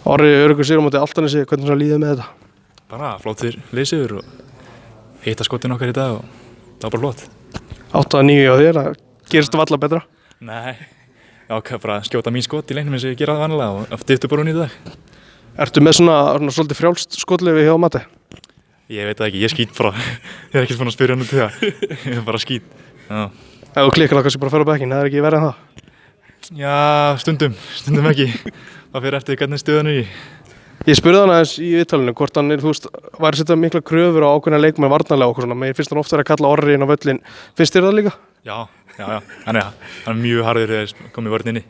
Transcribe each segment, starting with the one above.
Orri öruggur sigur á móti Álftanesi, hvernig svona líður með þetta? Bara flottir liðsigur og hitta skotin okkar í dag og það var bara flott. 8-9 á þér, það gerist valla betra. Nei, ég ákvað bara að skjóta mín skot í leiknum eins og ég gera það vanlega og dyttu bara hún í dag. Ertu með svona svolítið frjálst skotleyfi hjá Matti? Ég veit það ekki, ég skýt bara. Ég er ekkert búinn að spyrja hann út í það. Ég er bara skýt. Já. Ef þú klikkar það kannski bara að fara á bekkinn, það er ekki verið en það? Já, stundum ekki. Það fyrir eftir hvernig stöðan er í. Ég spurði hann aðeins í viðtalinu hvort hann væri að setja mikla kröfur á ákveðna leikmenn varnarlega og okkur svona. Mér finnst hann ofta að kalla Orri inn á völlinn. Finnst þér það líka? Já. Hann er mjög harður þegar það kom í vörninni.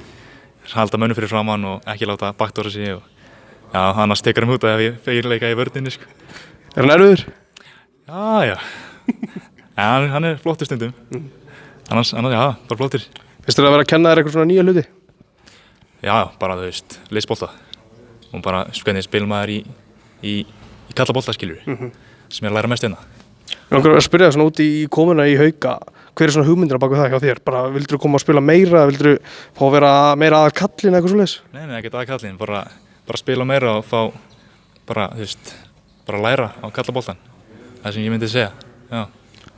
Halda mönnum fyrir framann og ekki láta backdora sig og já, annars tekur hann út ef ég feilleika í vörninni sko. Er hann erfiður? Já. En hann er flottur stundum. Annars, já, bara flottur. Finnst þér að vera að kenna þér eitthvað svona nýja hluti? Já, bara þú veist, leysbolta. Og bara hvernig spilum maður í kallabolta skilur sem ég að læra mest hérna. Ég langar að spyrja það svona út í komuna í Hauka. Hver er svona hugmyndir á baku það hjá þér? Bara vildur þú koma að spila meira? Vildur þú fá að vera meira aðal kallinn eitthvað svoleiðis? Nei, ekkert aðal kallinn. Bara spila meira og fá bara, þú veist, bara læra á kallaboltan. Það sem ég myndi segja, já.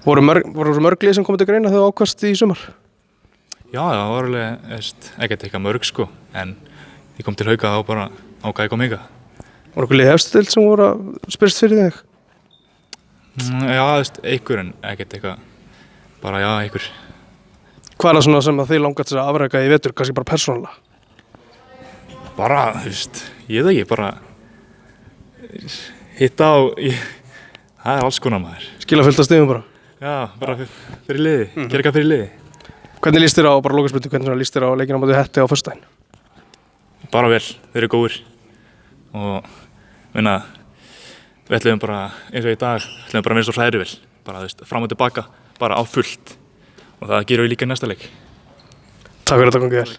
Voru mörg lið sem komið til greina þegar þú ákvast í sumar? Já, það var alveg, ekkert eitthvað mörg sko, en ég kom til Hauka þá bara ákvað ég kom hingað. Voru eitthvað lið efstild sem voru að spyrst fyrir þig? Já, einhver en ekkert eitthvað, bara já, einhver. Hvað er það svona sem að þið langar til að afreka í vetur, kannski bara persónulega? Bara, þú veist, ég veit ekki, bara hitta á, það er alls konar maður. Skila fullt af stigum bara? Já, bara fyrir liði, gera eitthvað fyrir liði. Hvernig líst þér á, bara lokaspurning, hvernig líst þér á leikinn á móti Hetti á föstudaginn? Bara vel, þeir eru góðir og við ætlum bara, eins og í dag, ætlum bara að vera svo hræðivel, bara þú veist, fram og tilbaka, bara á fullt og það gerum við líka í næsta leik. Takk fyrir þetta, gangi vel.